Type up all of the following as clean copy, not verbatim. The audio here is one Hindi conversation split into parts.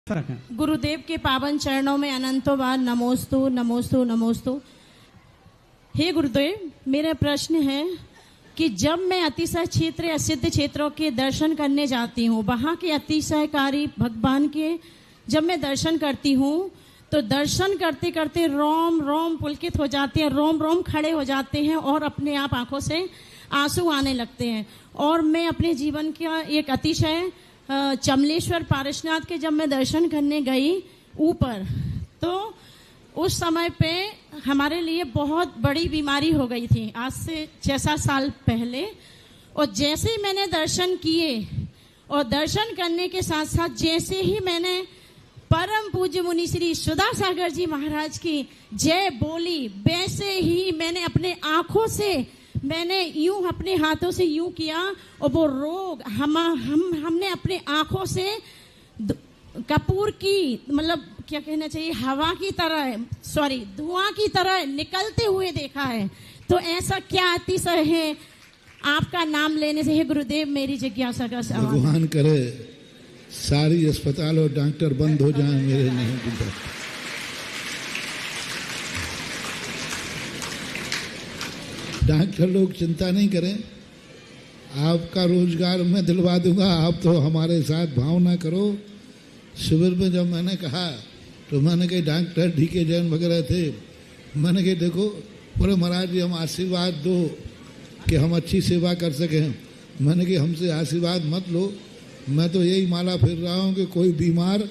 गुरुदेव के पावन चरणों में अनंतों बार नमोस्तु नमोस्तु नमोस्तु। हे गुरुदेव, मेरा प्रश्न है कि जब मैं अतिशय क्षेत्र या सिद्ध क्षेत्रों के दर्शन करने जाती हूँ, वहाँ के अतिशयकारी भगवान के जब मैं दर्शन करती हूँ तो दर्शन करते करते रोम रोम पुलकित हो जाते हैं, रोम रोम खड़े हो जाते हैं और अपने आप आंखों से आंसू आने लगते हैं। और मैं अपने जीवन का एक अतिशय चमलेश्वर पारसनाथ के जब मैं दर्शन करने गई ऊपर, तो उस समय पे हमारे लिए बहुत बड़ी बीमारी हो गई थी, आज से 6-7 साल पहले। और जैसे ही मैंने दर्शन किए और दर्शन करने के साथ साथ जैसे ही मैंने परम पूज्य मुनि श्री सुधा सागर जी महाराज की जय बोली, वैसे ही मैंने अपने आंखों से मैंने यूं अपने हाथों से यूं किया और वो रोग हमने अपने आंखों से कपूर की, मतलब क्या कहना चाहिए, हवा की तरह, सॉरी धुआं की तरह निकलते हुए देखा है। तो ऐसा क्या अतिशय है आपका नाम लेने से? हे गुरुदेव, मेरी जिज्ञासा का सवाल। भगवान करे सारी अस्पताल और डॉक्टर बंद हो जाएं, मेरे नहीं गुजर। डॉक्टर लोग चिंता नहीं करें, आपका रोजगार मैं दिलवा दूंगा, आप तो हमारे साथ भावना करो। शिविर में जब मैंने कहा तो मैंने कहा डॉक्टर डी.के. जैन वगैरह थे, मैंने कहा देखो बोले महाराज जी हम आशीर्वाद दो कि हम अच्छी सेवा कर सकें। मैंने कहा हमसे आशीर्वाद मत लो, मैं तो यही माला फिर रहा हूँ कि कोई बीमार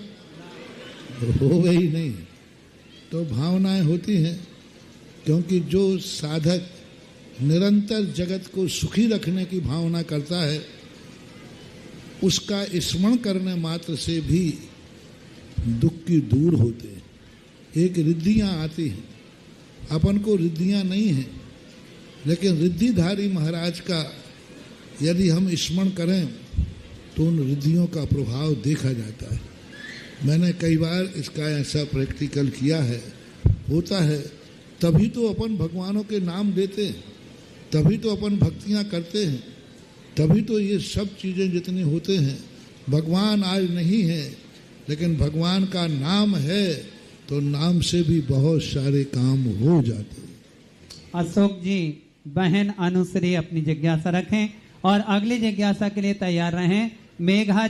हो ही नहीं। तो भावनाएं होती हैं, क्योंकि जो साधक निरंतर जगत को सुखी रखने की भावना करता है, उसका स्मरण करने मात्र से भी दुख की दूर होते हैं। एक रिद्धियाँ आती हैं, अपन को रिद्धियाँ नहीं हैं, लेकिन रिद्धिधारी महाराज का यदि हम स्मरण करें तो उन रिद्धियों का प्रभाव देखा जाता है। मैंने कई बार इसका ऐसा प्रैक्टिकल किया है। होता है तभी तो अपन भगवानों के नाम लेते हैं, तभी तो अपन भक्तियाँ करते हैं, तभी तो ये सब चीज़ें जितनी होते हैं। भगवान आज नहीं है, लेकिन भगवान का नाम है तो नाम से भी बहुत सारे काम हो जाते हैं। अशोक जी, बहन अनुश्री अपनी जिज्ञासा रखें और अगली जिज्ञासा के लिए तैयार रहें। मेघा